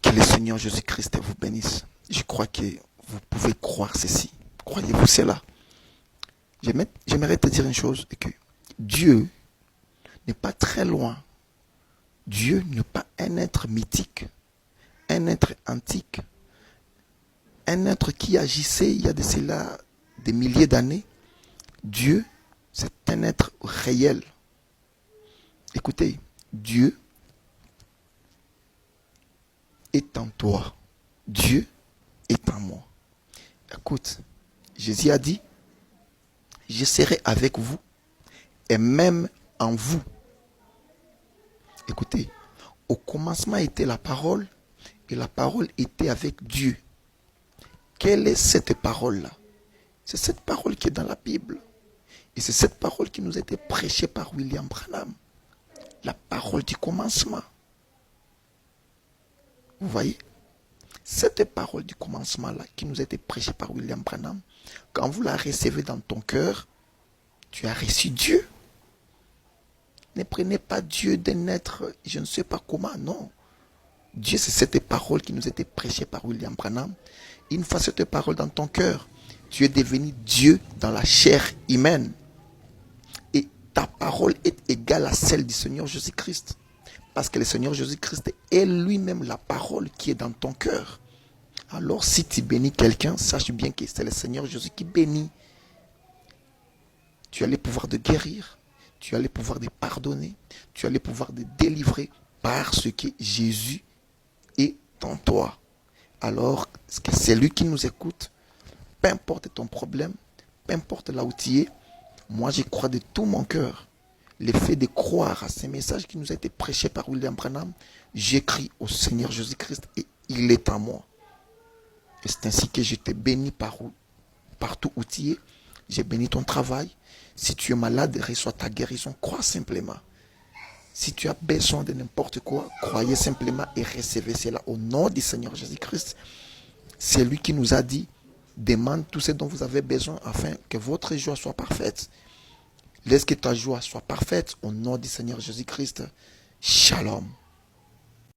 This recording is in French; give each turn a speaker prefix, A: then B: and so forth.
A: Que le Seigneur Jésus-Christ vous bénisse. Je crois que vous pouvez croire ceci. Croyez-vous cela? J'aimerais te dire une chose, que Dieu n'est pas très loin. Dieu n'est pas un être mythique, un être antique, un être qui agissait il y a de cela des milliers d'années. Dieu, c'est un être réel. Écoutez, Dieu est en toi. Dieu est en moi. Écoute, Jésus a dit, je serai avec vous et même en vous. Écoutez, au commencement était la parole et la parole était avec Dieu. Quelle est cette parole-là? C'est cette parole qui est dans la Bible. Et c'est cette parole qui nous a été prêchée par William Branham. La parole du commencement. Vous voyez? Cette parole du commencement-là qui nous a été prêchée par William Branham, quand vous la recevez dans ton cœur, tu as reçu Dieu. Ne prenez pas Dieu d'un être, je ne sais pas comment, non. Dieu, c'est cette parole qui nous a été prêchée par William Branham. Une fois cette parole dans ton cœur, tu es devenu Dieu dans la chair humaine. Et ta parole est égale à celle du Seigneur Jésus-Christ. Parce que le Seigneur Jésus-Christ est lui-même la parole qui est dans ton cœur. Alors si tu bénis quelqu'un, sache bien que c'est le Seigneur Jésus qui bénit. Tu as le pouvoir de guérir. Tu as le pouvoir de pardonner. Tu as le pouvoir de délivrer parce que Jésus est en toi. Alors, c'est lui qui nous écoute. Peu importe ton problème, peu importe là où tu es, moi je crois de tout mon cœur. Le fait de croire à ces messages qui nous a été prêchés par William Branham, j'écris au Seigneur Jésus-Christ et il est en moi. Et c'est ainsi que je te bénis partout où tu es. J'ai béni ton travail. Si tu es malade, reçois ta guérison. Crois simplement. Si tu as besoin de n'importe quoi, croyez simplement et recevez cela au nom du Seigneur Jésus-Christ. C'est lui qui nous a dit, demande tout ce dont vous avez besoin afin que votre joie soit parfaite. Laisse que ta joie soit parfaite au nom du Seigneur Jésus-Christ. Shalom.